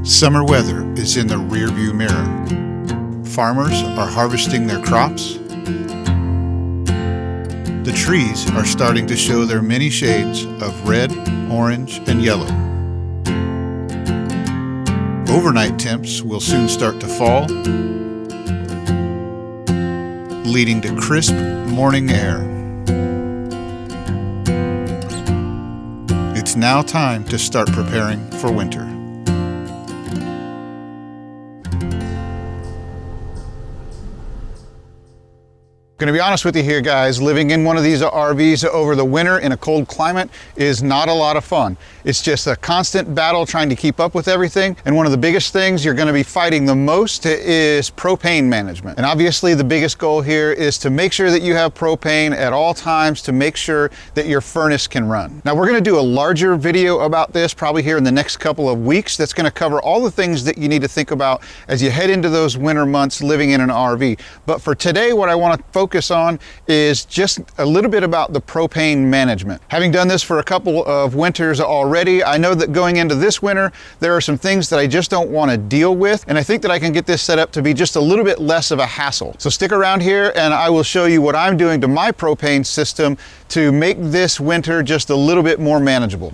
Summer weather is in the rearview mirror. Farmers are harvesting their crops. The trees are starting to show their many shades of red, orange, and yellow. Overnight temps will soon start to fall, leading to crisp morning air. It's now time to start preparing for winter. Gonna be honest with you here, guys, living in one of these RVs over the winter in a cold climate is not a lot of fun. It's just a constant battle trying to keep up with everything. And one of the biggest things you're gonna be fighting the most is propane management. And obviously the biggest goal here is to make sure that you have propane at all times to make sure that your furnace can run. Now we're gonna do a larger video about this probably here in the next couple of weeks that's gonna cover all the things that you need to think about as you head into those winter months living in an RV. But for today, what I wanna focus on is just a little bit about the propane management. Having done this for a couple of winters already, I know that going into this winter, there are some things that I just don't want to deal with, and I think that I can get this set up to be just a little bit less of a hassle. So stick around here and I will show you what I'm doing to my propane system to make this winter just a little bit more manageable.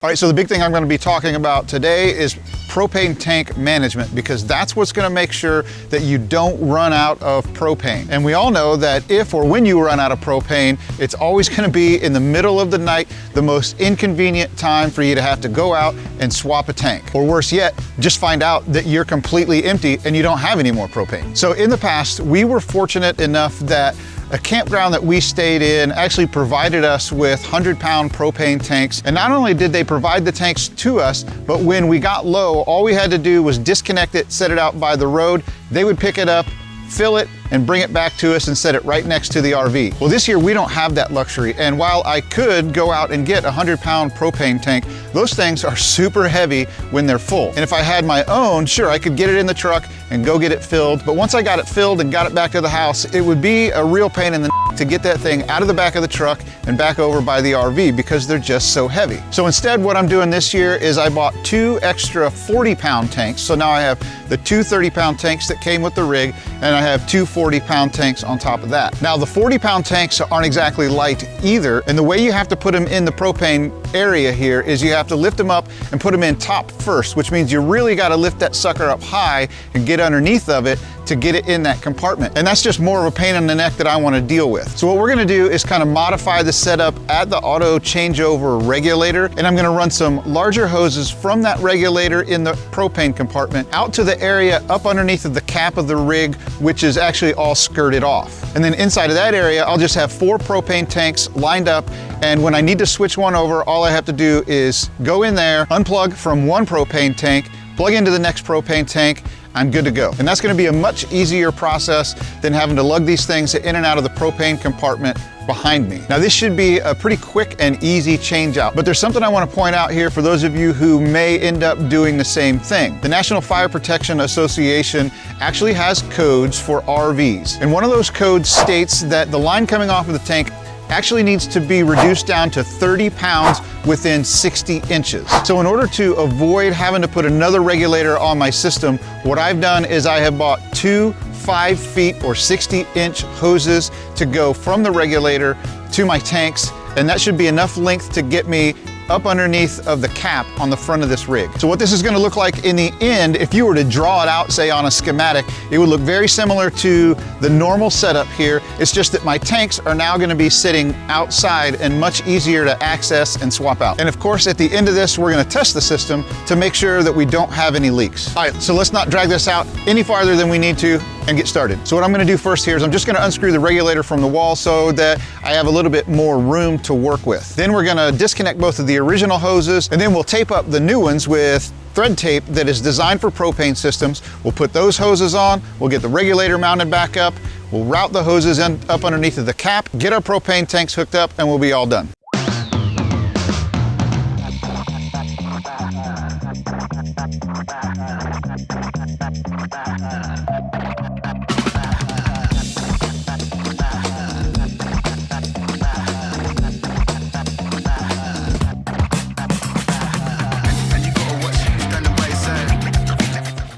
All right, so the big thing I'm going to be talking about today is propane tank management, because that's what's going to make sure that you don't run out of propane. And we all know that if or when you run out of propane, it's always going to be in the middle of the night, the most inconvenient time for you to have to go out and swap a tank. Or worse yet, just find out that you're completely empty and you don't have any more propane. So in the past, we were fortunate enough that a campground that we stayed in actually provided us with 100-pound propane tanks. And not only did they provide the tanks to us, but when we got low, all we had to do was disconnect it, set it out by the road. They would pick it up, fill it, and bring it back to us and set it right next to the RV. Well, this year we don't have that luxury. And while I could go out and get a 100-pound propane tank, those things are super heavy when they're full. And if I had my own, sure, I could get it in the truck and go get it filled. But once I got it filled and got it back to the house, it would be a real pain in the to get that thing out of the back of the truck and back over by the RV because they're just so heavy. So instead, what I'm doing this year is I bought 2 extra 40-pound tanks. So now I have the 2 30-pound tanks that came with the rig, and I have 2 40-pound tanks on top of that. Now the 40-pound tanks aren't exactly light either, and the way you have to put them in the propane area here is you have to lift them up and put them in top first, which means you really got to lift that sucker up high and get underneath of it to get it in that compartment. And that's just more of a pain in the neck that I want to deal with. So what we're going to do is kind of modify the setup at the auto changeover regulator, and I'm going to run some larger hoses from that regulator in the propane compartment out to the area up underneath of the cap of the rig, which is actually all skirted off. And then inside of that area, I'll just have 4 propane tanks lined up, and when I need to switch one over, all I have to do is go in there, unplug from one propane tank, plug into the next propane tank, I'm good to go. And that's gonna be a much easier process than having to lug these things in and out of the propane compartment behind me. Now this should be a pretty quick and easy change out, but there's something I want to point out here for those of you who may end up doing the same thing. The National Fire Protection Association actually has codes for RVs. And one of those codes states that the line coming off of the tank actually needs to be reduced down to 30 pounds within 60 inches. So in order to avoid having to put another regulator on my system, what I've done is I have bought 2 5 feet or 60-inch hoses to go from the regulator to my tanks, and that should be enough length to get me up underneath of the cap on the front of this rig. So what this is going to look like in the end, if you were to draw it out, say on a schematic, it would look very similar to the normal setup here. It's just that my tanks are now going to be sitting outside and much easier to access and swap out. And of course, at the end of this, we're going to test the system to make sure that we don't have any leaks. All right, so let's not drag this out any farther than we need to and get started. So what I'm going to do first here is I'm just going to unscrew the regulator from the wall so that I have a little bit more room to work with. Then we're going to disconnect both of the original hoses, and then we'll tape up the new ones with thread tape that is designed for propane systems. We'll put those hoses on, we'll get the regulator mounted back up, we'll route the hoses up underneath of the cap, get our propane tanks hooked up, and we'll be all done.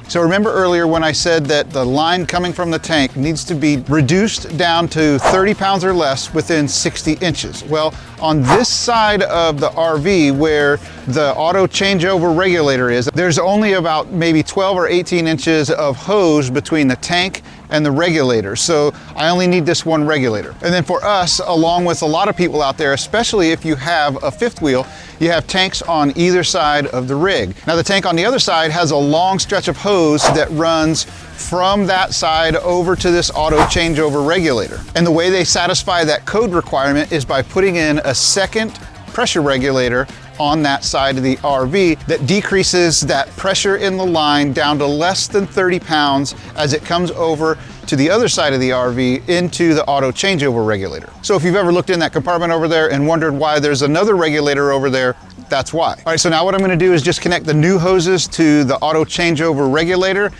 So remember earlier when I said that the line coming from the tank needs to be reduced down to 30 pounds or less within 60 inches. Well, on this side of the RV where the auto changeover regulator is, there's only about maybe 12 or 18 inches of hose between the tank and the regulator. So I only need this one regulator. And then for us, along with a lot of people out there, especially if you have a fifth wheel, you have tanks on either side of the rig. Now the tank on the other side has a long stretch of hose that runs from that side over to this auto changeover regulator. And the way they satisfy that code requirement is by putting in a second pressure regulator on that side of the RV that decreases that pressure in the line down to less than 30 pounds as it comes over to the other side of the RV into the auto changeover regulator. So if you've ever looked in that compartment over there and wondered why there's another regulator over there, that's why. All right, so now what I'm gonna do is just connect the new hoses to the auto changeover regulator,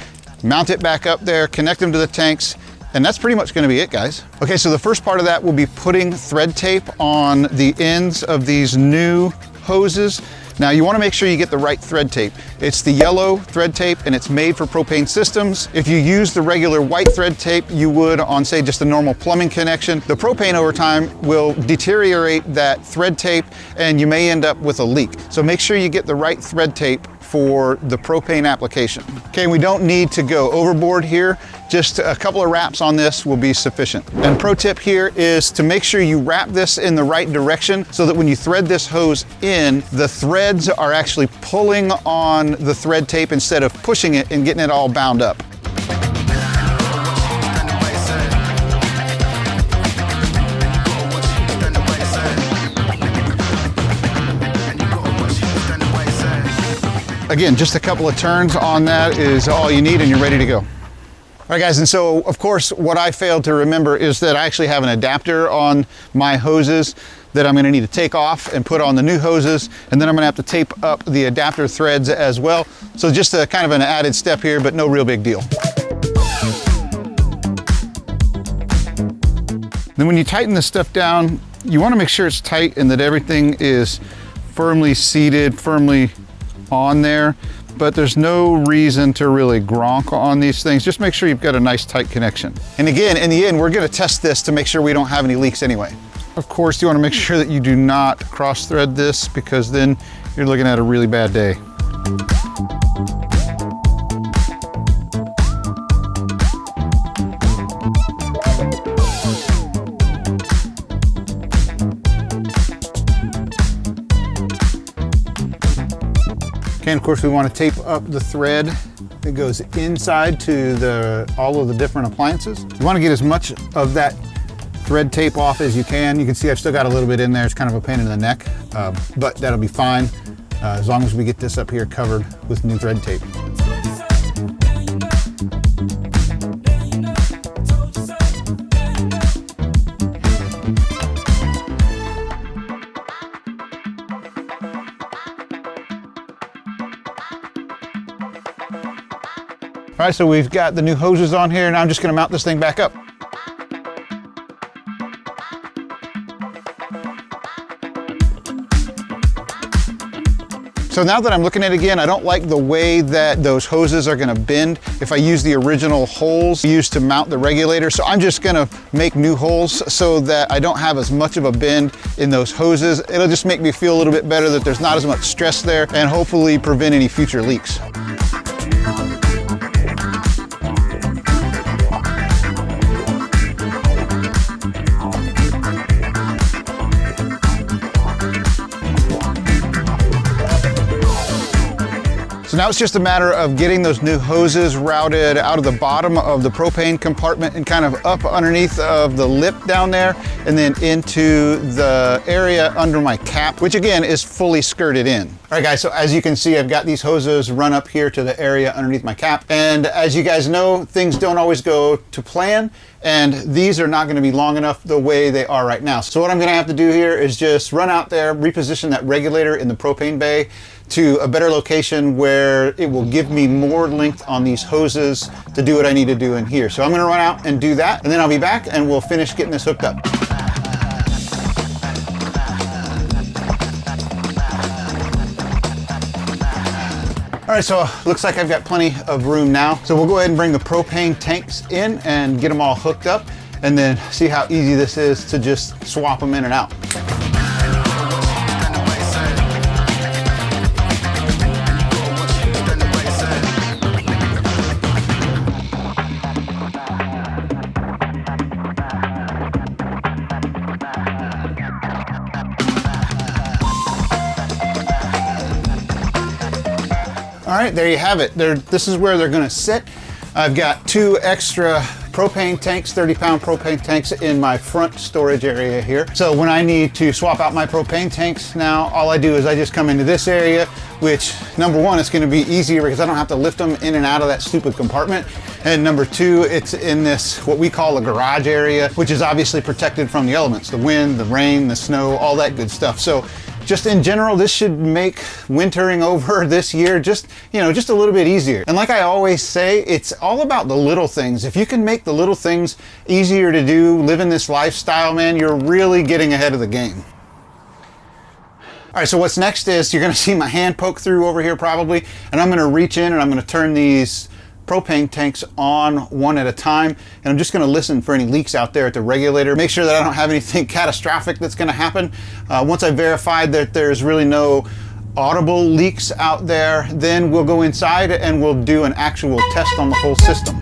mount it back up there, connect them to the tanks, and that's pretty much gonna be it, guys. Okay, so the first part of that will be putting thread tape on the ends of these new hoses. Now you want to make sure you get the right thread tape. It's the yellow thread tape and it's made for propane systems. If you use the regular white thread tape you would on, say, just a normal plumbing connection, the propane over time will deteriorate that thread tape and you may end up with a leak. So make sure you get the right thread tape for the propane application. Okay, we don't need to go overboard here. Just a couple of wraps on this will be sufficient. And pro tip here is to make sure you wrap this in the right direction so that when you thread this hose in, the threads are actually pulling on the thread tape instead of pushing it and getting it all bound up. Again, just a couple of turns on that is all you need and you're ready to go. All right, guys, and so of course what I failed to remember is that I actually have an adapter on my hoses that I'm gonna need to take off and put on the new hoses, and then I'm gonna have to tape up the adapter threads as well. So just a kind of an added step here, but no real big deal. Then when you tighten this stuff down, you wanna make sure it's tight and that everything is firmly seated, firmly on there, but there's no reason to really gronk on these things. Just make sure you've got a nice tight connection. And again, in the end, we're gonna test this to make sure we don't have any leaks anyway. Of course, you wanna make sure that you do not cross thread this because then you're looking at a really bad day. Okay, and of course we want to tape up the thread that goes inside to all of the different appliances. You want to get as much of that thread tape off as you can. You can see I've still got a little bit in there. It's kind of a pain in the neck, but that'll be fine as long as we get this up here covered with new thread tape. All right, so we've got the new hoses on here, and I'm just gonna mount this thing back up. So now that I'm looking at it again, I don't like the way that those hoses are gonna bend if I use the original holes used to mount the regulator. So I'm just gonna make new holes so that I don't have as much of a bend in those hoses. It'll just make me feel a little bit better that there's not as much stress there and hopefully prevent any future leaks. So now it's just a matter of getting those new hoses routed out of the bottom of the propane compartment and kind of up underneath of the lip down there and then into the area under my cap, which again is fully skirted in. All All right guys, so as you can see, I've got these hoses run up here to the area underneath my cap. And as you guys know, things don't always go to plan, and these are not gonna be long enough the way they are right now. So what I'm gonna have to do here is just run out there, reposition that regulator in the propane bay to a better location where it will give me more length on these hoses to do what I need to do in here. So I'm gonna run out and do that, and then I'll be back and we'll finish getting this hooked up. All right, so looks like I've got plenty of room now. So we'll go ahead and bring the propane tanks in and get them all hooked up, and then see how easy this is to just swap them in and out. All right, there you have it. This is where they're gonna sit. I've got 2 extra propane tanks, 30-pound propane tanks in my front storage area here. So when I need to swap out my propane tanks now, all I do is I just come into this area, which number 1, it's gonna be easier because I don't have to lift them in and out of that stupid compartment. And number 2, it's in this, what we call a garage area, which is obviously protected from the elements, the wind, the rain, the snow, all that good stuff. So just in general, this should make wintering over this year just a little bit easier. And like I always say, it's all about the little things. If you can make the little things easier to do, living this lifestyle, man, you're really getting ahead of the game. All right, so what's next is you're gonna see my hand poke through over here probably, and I'm gonna reach in and I'm gonna turn these propane tanks on one at a time, and I'm just going to listen for any leaks out there at the regulator, make sure that I don't have anything catastrophic that's going to happen. Once I verified that there's really no audible leaks out there, then we'll go inside and we'll do an actual test on the whole system.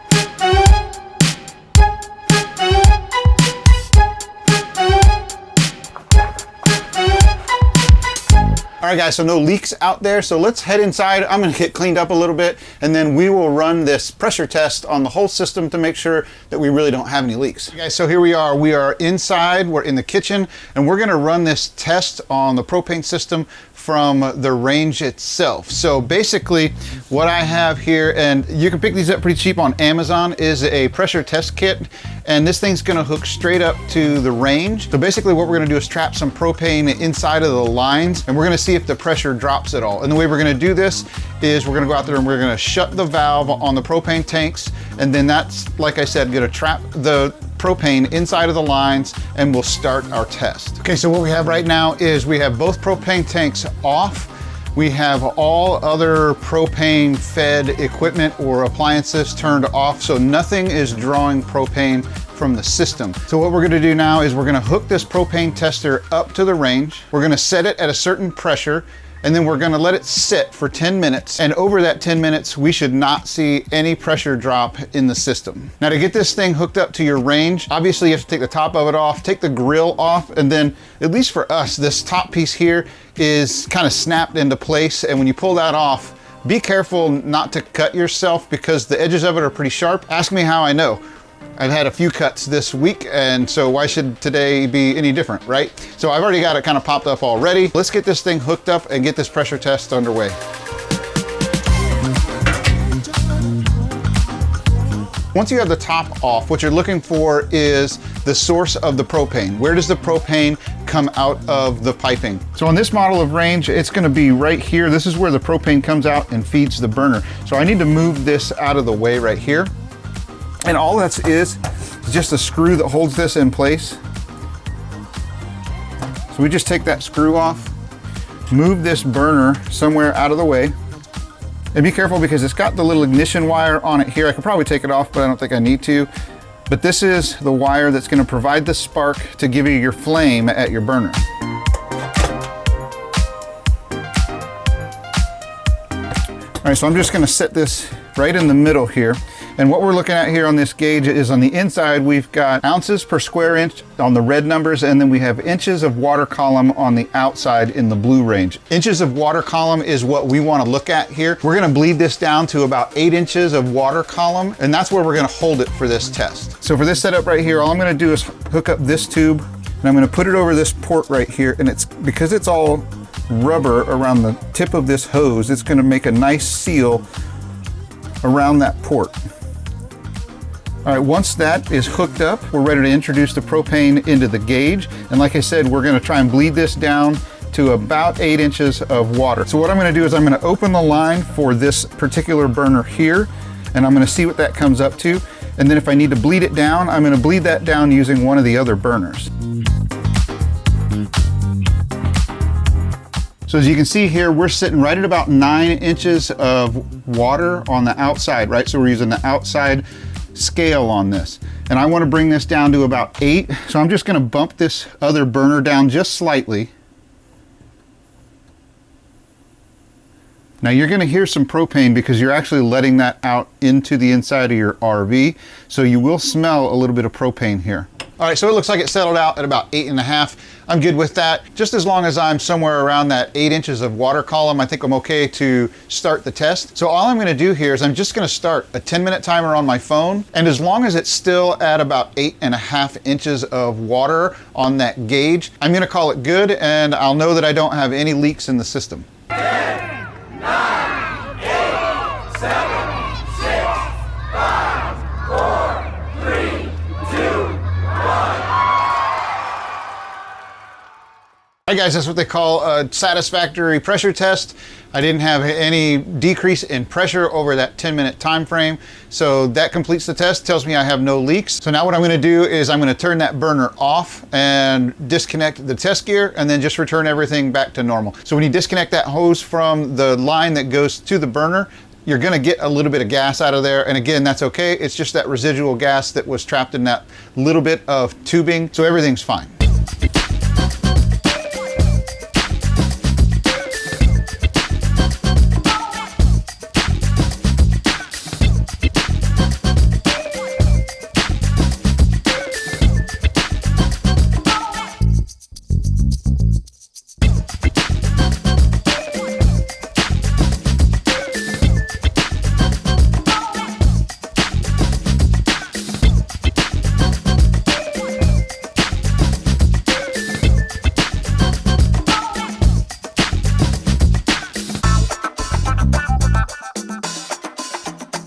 All right guys, so no leaks out there, so let's head inside. I'm gonna get cleaned up a little bit, and then we will run this pressure test on the whole system to make sure that we really don't have any leaks. Okay, guys, so here we are inside, we're in the kitchen, and we're gonna run this test on the propane system from the range itself. So basically what I have here, and you can pick these up pretty cheap on Amazon, is a pressure test kit, and this thing's gonna hook straight up to the range. So basically what we're gonna do is trap some propane inside of the lines, and we're gonna see if the pressure drops at all. And the way we're gonna do this is we're gonna go out there and we're gonna shut the valve on the propane tanks, and then that's, like I said, gonna trap the propane inside of the lines, and we'll start our test. Okay, so what we have right now is we have both propane tanks off. We have all other propane fed equipment or appliances turned off, so nothing is drawing propane from the system. So what we're gonna do now is we're gonna hook this propane tester up to the range. We're gonna set it at a certain pressure, and then we're gonna let it sit for 10 minutes. And over that 10 minutes, we should not see any pressure drop in the system. Now to get this thing hooked up to your range, obviously you have to take the top of it off, take the grill off, and then, at least for us, this top piece here is kind of snapped into place. And when you pull that off, be careful not to cut yourself because the edges of it are pretty sharp. Ask me how I know. I've had a few cuts this week, and so why should today be any different, right? So I've already got it kind of popped up already. Let's get this thing hooked up and get this pressure test underway. Once you have the top off, what you're looking for is the source of the propane. Where does the propane come out of the piping? So on this model of range, it's gonna be right here. This is where the propane comes out and feeds the burner. So I need to move this out of the way right here. And all that is just a screw that holds this in place. So we just take that screw off, move this burner somewhere out of the way, and be careful because it's got the little ignition wire on it here. I could probably take it off, but I don't think I need to. But this is the wire that's gonna provide the spark to give you your flame at your burner. All right, so I'm just gonna set this right in the middle here. And what we're looking at here on this gauge is on the inside, we've got ounces per square inch on the red numbers, and then we have inches of water column on the outside in the blue range. Inches of water column is what we want to look at here. We're going to bleed this down to about 8 inches of water column, and that's where we're going to hold it for this test. So for this setup right here, all I'm going to do is hook up this tube, and I'm going to put it over this port right here, and it's because it's all rubber around the tip of this hose. It's going to make a nice seal around that port. All right, once that is hooked up, we're ready to introduce the propane into the gauge. And like I said, we're going to try and bleed this down to about 8 inches of water. So what I'm going to do is I'm going to open the line for this particular burner here, and I'm going to see what that comes up to. And then if I need to bleed it down, I'm going to bleed that down using one of the other burners. So as you can see here, we're sitting right at about 9 inches of water on the outside, right? So we're using the outside scale on this. And I want to bring this down to about 8. So I'm just going to bump this other burner down just slightly. Now you're going to hear some propane because you're actually letting that out into the inside of your RV. So you will smell a little bit of propane here. All right, so it looks like it settled out at about 8.5. I'm good with that. Just as long as I'm somewhere around that 8 inches of water column, I think I'm okay to start the test. So all I'm gonna do here is I'm just gonna start a 10-minute timer on my phone. And as long as it's still at about 8.5 inches of water on that gauge, I'm gonna call it good, and I'll know that I don't have any leaks in the system. 10, 9, 8, 7, 6, 5, 4, 3, 2, All right guys, that's what they call a satisfactory pressure test. I didn't have any decrease in pressure over that 10-minute time frame. So that completes the test, tells me I have no leaks. So now what I'm gonna do is I'm gonna turn that burner off and disconnect the test gear and then just return everything back to normal. So when you disconnect that hose from the line that goes to the burner, you're gonna get a little bit of gas out of there. And again, that's okay. It's just that residual gas that was trapped in that little bit of tubing. So everything's fine.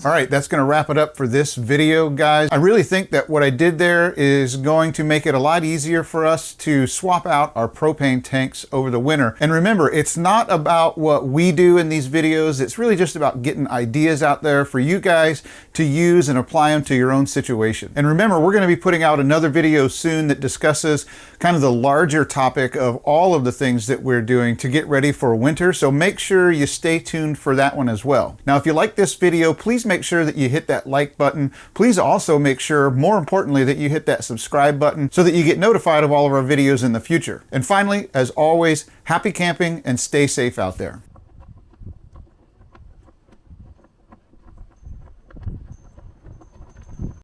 All right, that's gonna wrap it up for this video, guys. I really think that what I did there is going to make it a lot easier for us to swap out our propane tanks over the winter. And remember, it's not about what we do in these videos. It's really just about getting ideas out there for you guys to use and apply them to your own situation. And remember, we're gonna be putting out another video soon that discusses kind of the larger topic of all of the things that we're doing to get ready for winter. So make sure you stay tuned for that one as well. Now, if you like this video, please make sure that you hit that like button. Please also make sure, more importantly, that you hit that subscribe button so that you get notified of all of our videos in the future. And finally, as always, happy camping and stay safe out there.